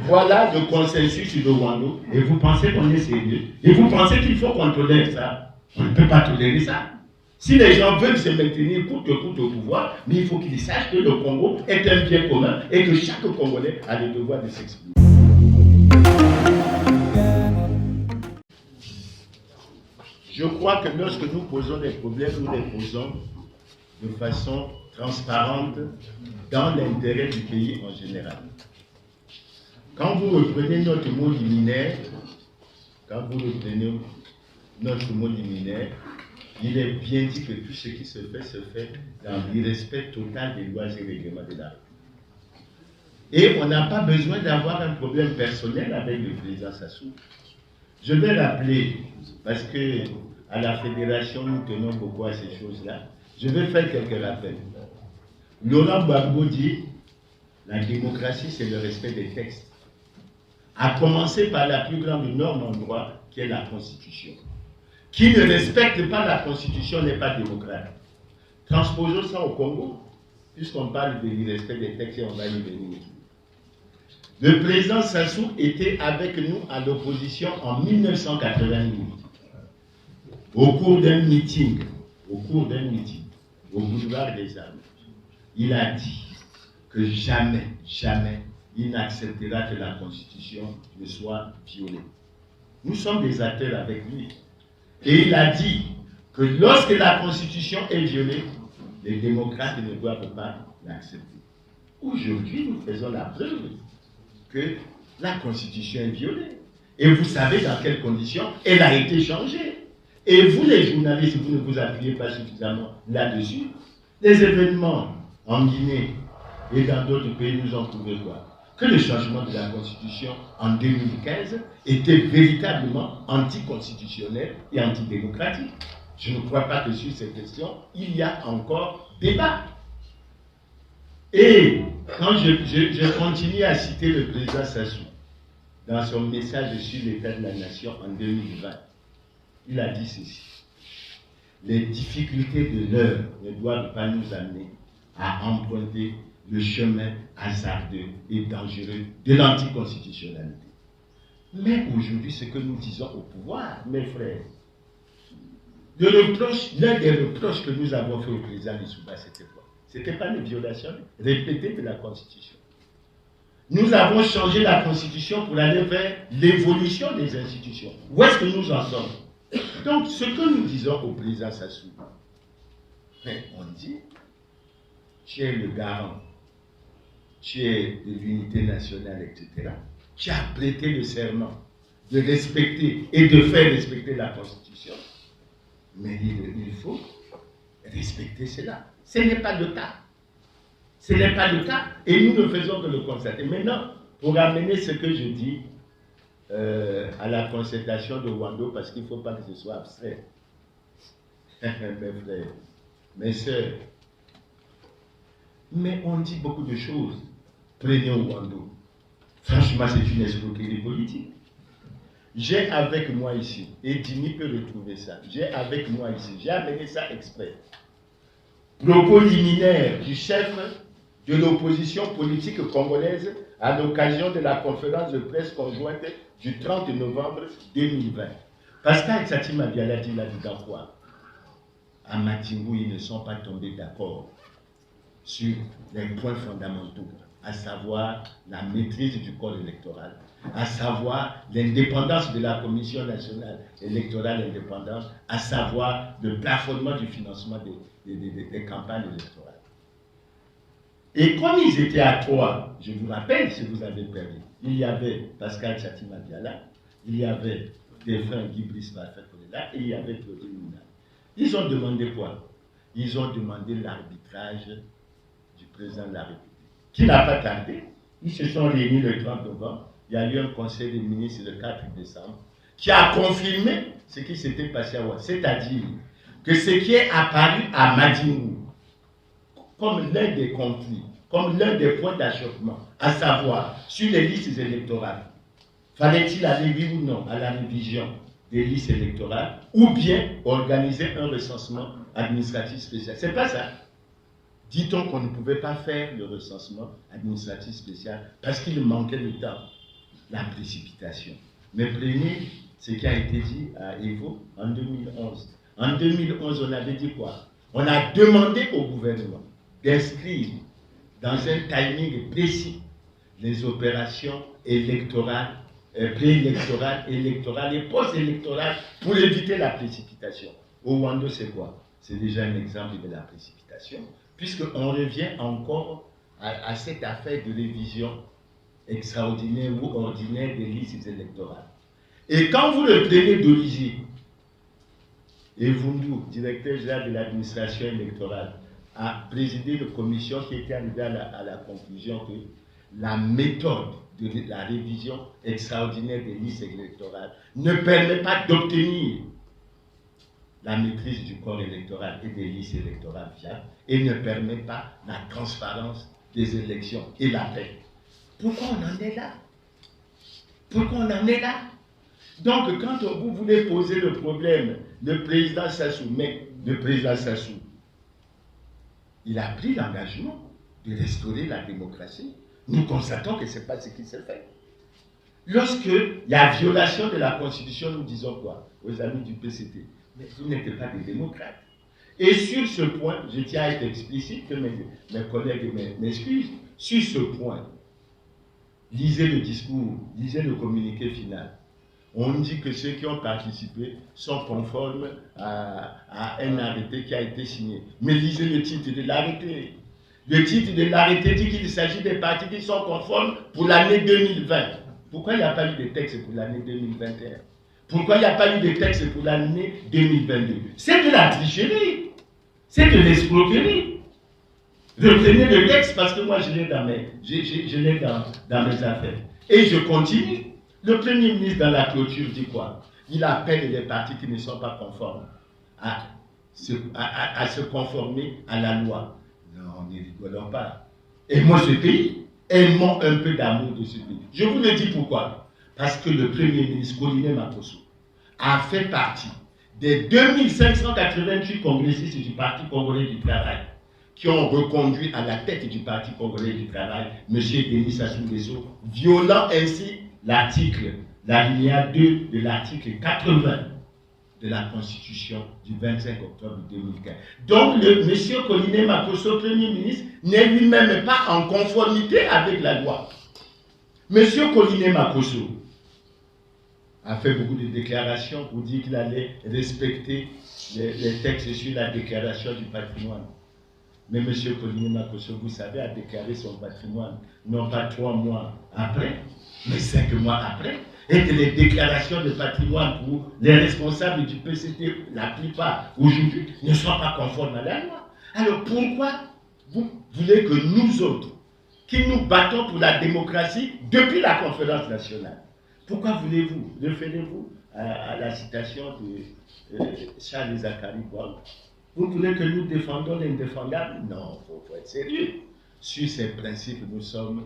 Voilà le consensus de Wando. Et vous pensez qu'on est sérieux? Et vous pensez qu'il faut qu'on tolère ça? On ne peut pas tolérer ça. Si les gens veulent se maintenir coûte que coûte au pouvoir, mais il faut qu'ils sachent que le Congo est un bien commun et que chaque Congolais a le devoir de s'exprimer. Je crois que lorsque nous posons des problèmes, nous les posons de façon transparente dans l'intérêt du pays en général. Quand vous reprenez notre mot liminaire, il est bien dit que tout ce qui se fait dans l'irrespect total des lois et règlements de la République. Et on n'a pas besoin d'avoir un problème personnel avec le président Sassou. Je vais rappeler, parce que à la fédération, nous tenons beaucoup à ces choses-là, je vais faire quelques rappels. Laurent Gbagbo dit, la démocratie, c'est le respect des textes. À commencer par la plus grande norme en droit, qui est la Constitution. Qui ne respecte pas la Constitution n'est pas démocrate. Transposons ça au Congo, puisqu'on parle de l'irrespect des textes et on va y venir. Le président Sassou était avec nous à l'opposition en 1988. Au cours d'un meeting, au boulevard des Armes, il a dit que jamais, il n'acceptera que la Constitution ne soit violée. Nous sommes des acteurs avec lui. Et il a dit que lorsque la Constitution est violée, les démocrates ne doivent pas l'accepter. Aujourd'hui, nous faisons la preuve que la Constitution est violée. Et vous savez dans quelles conditions elle a été changée. Et vous, les journalistes, vous ne vous appuyez pas suffisamment là-dessus. Les événements en Guinée et dans d'autres pays nous ont prouvé quoi? Que le changement de la Constitution en 2015 était véritablement anticonstitutionnel et antidémocratique. Je ne crois pas que sur ces questions, il y a encore débat. Et quand je continue à citer le président Sassou dans son message sur l'état de la nation en 2020, il a dit ceci: les difficultés de l'heure ne doivent pas nous amener à emprunter le chemin hasardeux et dangereux de l'anticonstitutionnalité. Mais aujourd'hui, ce que nous disons au pouvoir, mes frères, l'un des reproches que nous avons fait au président Lissouba, c'était quoi? C'était pas une violation répétée de la Constitution. Nous avons changé la Constitution pour aller vers l'évolution des institutions. Où est-ce que nous en sommes? Donc, ce que nous disons au président Sassou, on dit, tu es le garant, tu es de l'unité nationale, etc. Tu as prêté le serment de respecter et de faire respecter la Constitution. Mais il faut respecter cela. Ce n'est pas le cas. Ce n'est pas le cas. Et nous ne faisons que le constater. Maintenant, pour amener ce que je dis à la concertation de Wando, parce qu'il ne faut pas que ce soit abstrait. Mes frères, mes soeurs, mais on dit beaucoup de choses. Prenez Wando. Franchement, c'est une escroquerie politique. J'ai avec moi ici, et Dini peut retrouver ça, j'ai avec moi ici, j'ai amené ça exprès. Propos liminaires du chef de l'opposition politique congolaise à l'occasion de la conférence de presse conjointe du 30 novembre 2020. Pascal Tsatima Biala dit là-dedans quoi? À Matingou, ils ne sont pas tombés d'accord sur les points fondamentaux, à savoir la maîtrise du corps électoral, à savoir l'indépendance de la Commission nationale électorale indépendante, à savoir le plafonnement du financement des campagnes électorales. Et comme ils étaient à trois, je vous rappelle, si vous avez perdu, il y avait Pascal Tsatima Biala, il y avait défunt Guy Brice Bafet-Kolela et il y avait Claudine Mouna. Ils ont demandé quoi? Ils ont demandé l'arbitrage du président de la République, qui n'a pas tardé. Ils se sont réunis le 30 novembre. Il y a eu un conseil des ministres le 4 décembre qui a confirmé ce qui s'était passé à Ouad. C'est-à-dire que ce qui est apparu à Madimou comme l'un des conflits, comme l'un des points d'achoppement, à savoir sur les listes électorales, fallait-il aller, oui ou non, à la révision des listes électorales ou bien organiser un recensement administratif spécial? C'est pas ça. Dit-on qu'on ne pouvait pas faire le recensement administratif spécial parce qu'il manquait de temps. la précipitation. Mais prenez ce qui a été dit à Evo en 2011. En 2011, on avait dit quoi? On a demandé au gouvernement d'inscrire dans un timing précis les opérations électorales, préélectorales, électorales et post-électorales pour éviter la précipitation. Au Rwanda, c'est quoi? C'est déjà un exemple de la précipitation, puisqu'on revient encore à cette affaire de révision extraordinaire ou ordinaire des listes électorales. Et quand vous le prenez d'origine, et Vundu, directeur général de l'administration électorale, a présidé une commission qui était arrivée à la conclusion que la méthode de la révision extraordinaire des listes électorales ne permet pas d'obtenir la maîtrise du corps électoral et des listes électorales fiables et ne permet pas la transparence des élections et la paix. Pourquoi on en est là? Pourquoi on en est là? Donc, quand vous voulez poser le problème, le président Sassou, mais le président Sassou, il a pris l'engagement de restaurer la démocratie. Nous constatons que ce n'est pas ce qui s'est fait. Lorsqu'il y a violation de la Constitution, nous disons quoi aux amis du PCT? Mais vous n'êtes pas des démocrates. Et sur ce point, je tiens à être explicite, que mes collègues m'excusent, sur ce point, lisez le discours, lisez le communiqué final. On dit que ceux qui ont participé sont conformes à un arrêté qui a été signé. Mais lisez le titre de l'arrêté. Le titre de l'arrêté dit qu'il s'agit des partis qui sont conformes pour l'année 2020. Pourquoi il n'y a pas eu de texte pour l'année 2021? Pourquoi il n'y a pas eu de texte pour l'année 2022? C'est de la tricherie. C'est de l'escroquerie. Reprenez le texte parce que moi je l'ai dans mes affaires. Et je continue. Le Premier ministre dans la clôture dit quoi? Il appelle les partis qui ne sont pas conformes à se conformer à la loi. Non, ne rigolons pas. Aimons ce pays. Aimons un peu d'amour de ce pays. Je vous le dis pourquoi. Parce que le Premier ministre Colline Makosso a fait partie des 2588 congressistes du Parti congolais du travail qui ont reconduit à la tête du Parti congolais du travail M. Denis Sassou Nguesso, violant ainsi l'alinéa 2 de l'article 80 de la Constitution du 25 octobre 2015. Donc, M. Colline Makosso, Premier ministre, n'est lui-même pas en conformité avec la loi. M. Colline Makosso a fait beaucoup de déclarations pour dire qu'il allait respecter les textes sur la déclaration du patrimoine. Mais M. Colline Makosso, vous savez, a déclaré son patrimoine, non pas 3 mois après, mais 5 mois après, et que les déclarations de patrimoine pour les responsables du PCT, la plupart aujourd'hui, ne sont pas conformes à la loi. Alors pourquoi vous voulez que nous autres, qui nous battons pour la démocratie depuis la conférence nationale, pourquoi voulez-vous, référez-vous à la citation de Charles Zachary Bob? Vous voulez que nous défendons l'indéfendable? Non, il faut être sérieux. Sur ces principes, nous sommes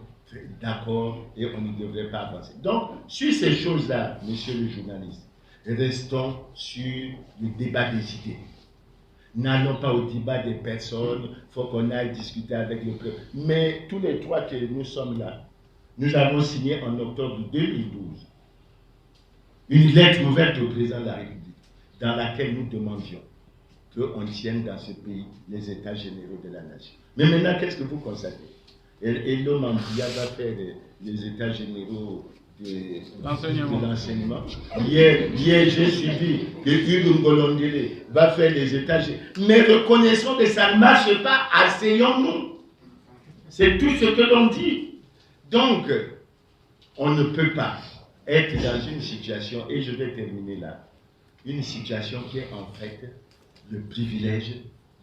d'accord et on ne devrait pas avancer. Donc, sur ces choses-là, monsieur le journaliste, restons sur le débat des idées. N'allons pas au débat des personnes, il faut qu'on aille discuter avec le peuple. Mais tous les trois que nous sommes là, nous avons signé en octobre 2012 une lettre ouverte au président de la République dans laquelle nous demandions qu'on tienne dans ce pays les états généraux de la nation. Mais maintenant, qu'est-ce que vous constatez? Et l'homme en va faire les états généraux de l'enseignement. Hier j'ai suivi que Hugues Ngolondele va faire les états généraux. Mais reconnaissons que ça ne marche pas, asseyons-nous. C'est tout ce que l'on dit. Donc, on ne peut pas être dans une situation, et je vais terminer là, une situation qui est en fait le privilège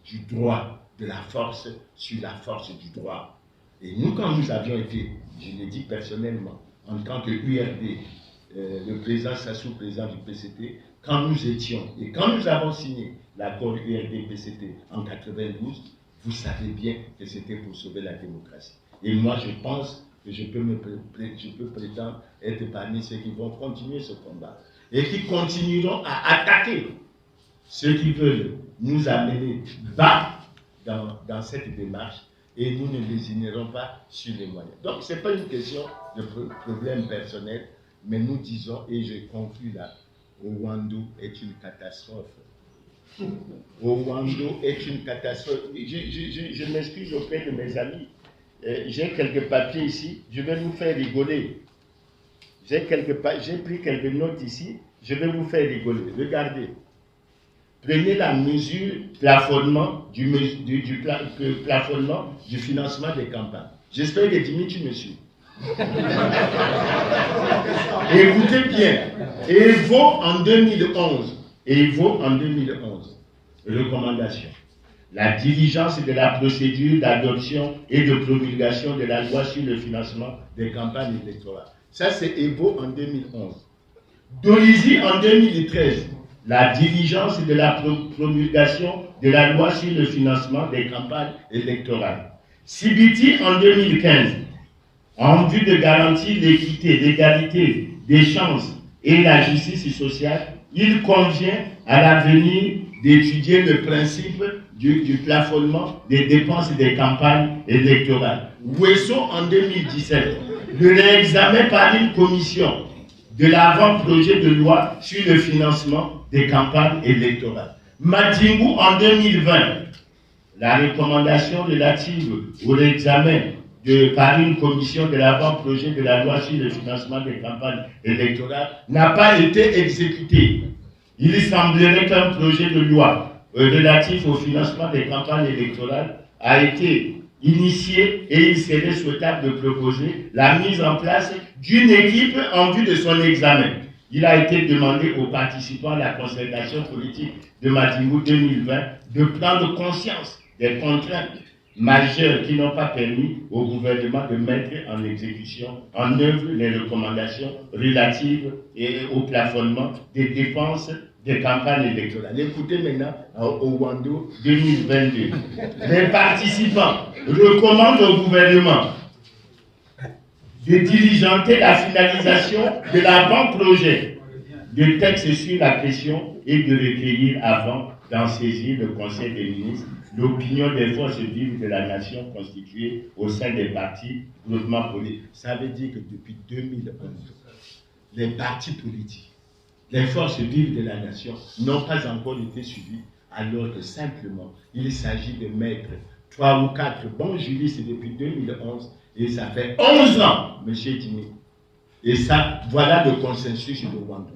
du droit, de la force sur la force du droit. Et nous, quand nous avions été, je l'ai dit personnellement, en tant que URD, le président Sassou, président du PCT, quand nous étions, et quand nous avons signé l'accord URD-PCT en 92, vous savez bien que c'était pour sauver la démocratie. Et moi, je pense que je peux prétendre être parmi ceux qui vont continuer ce combat et qui continueront à attaquer ceux qui veulent nous amener bas dans cette démarche et nous ne lésinerons pas sur les moyens. Donc, ce n'est pas une question de problème personnel, mais nous disons, et je conclus là, Owando est une catastrophe. Owando est une catastrophe. Je m'excuse auprès de mes amis. J'ai quelques papiers ici, je vais vous faire rigoler. J'ai pris quelques notes ici, je vais vous faire rigoler. Regardez. Prenez la mesure plafonnement du plafonnement du financement des campagnes. J'espère que Dimitri me suit. Écoutez bien. Et il vaut en 2011. Recommandation. La diligence de la procédure d'adoption et de promulgation de la loi sur le financement des campagnes électorales. Ça, c'est Evo en 2011. Dolizy en 2013. La diligence de la promulgation de la loi sur le financement des campagnes électorales. Sibiti en 2015. En vue de garantir l'équité, l'égalité des chances et la justice sociale, il convient à l'avenir d'étudier le principe du plafonnement des dépenses des campagnes électorales. Ouesso en 2017, le réexamen par une commission de l'avant-projet de loi sur le financement des campagnes électorales. Madingou en 2020, la recommandation relative au réexamen par une commission de l'avant-projet de la loi sur le financement des campagnes électorales n'a pas été exécutée. Il semblerait qu'un projet de loi relatif au financement des campagnes électorales a été initié et il serait souhaitable de proposer la mise en place d'une équipe en vue de son examen. Il a été demandé aux participants à la concertation politique de Madingou 2020 de prendre conscience des contraintes majeures qui n'ont pas permis au gouvernement de mettre en exécution, en œuvre les recommandations relatives au plafonnement des dépenses des campagnes électorales. Écoutez maintenant au Wando 2022. Les participants recommandent au gouvernement de diligenter la finalisation de l'avant-projet de texte sur la question et de recueillir avant d'en saisir le Conseil des ministres l'opinion des forces vives de la nation constituées au sein des partis, groupements politiques. Ça veut dire que depuis 2011, les partis politiques, les forces vives de la nation n'ont pas encore été suivies, alors que simplement, il s'agit de mettre 3 ou 4 bons juristes depuis 2011, et ça fait 11 ans, M. Dimi. Et ça, voilà le consensus de Wando.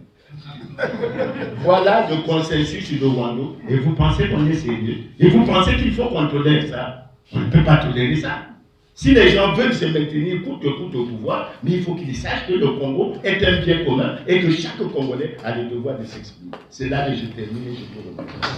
Voilà le consensus de Wando. Et vous pensez qu'on est sérieux? Et vous pensez qu'il faut qu'on tolère ça? On ne peut pas tolérer ça. Si les gens veulent se maintenir coûte que coûte au pouvoir, mais il faut qu'ils sachent que le Congo est un bien commun et que chaque Congolais a le devoir de s'exprimer. C'est là que je termine et je vous remercie.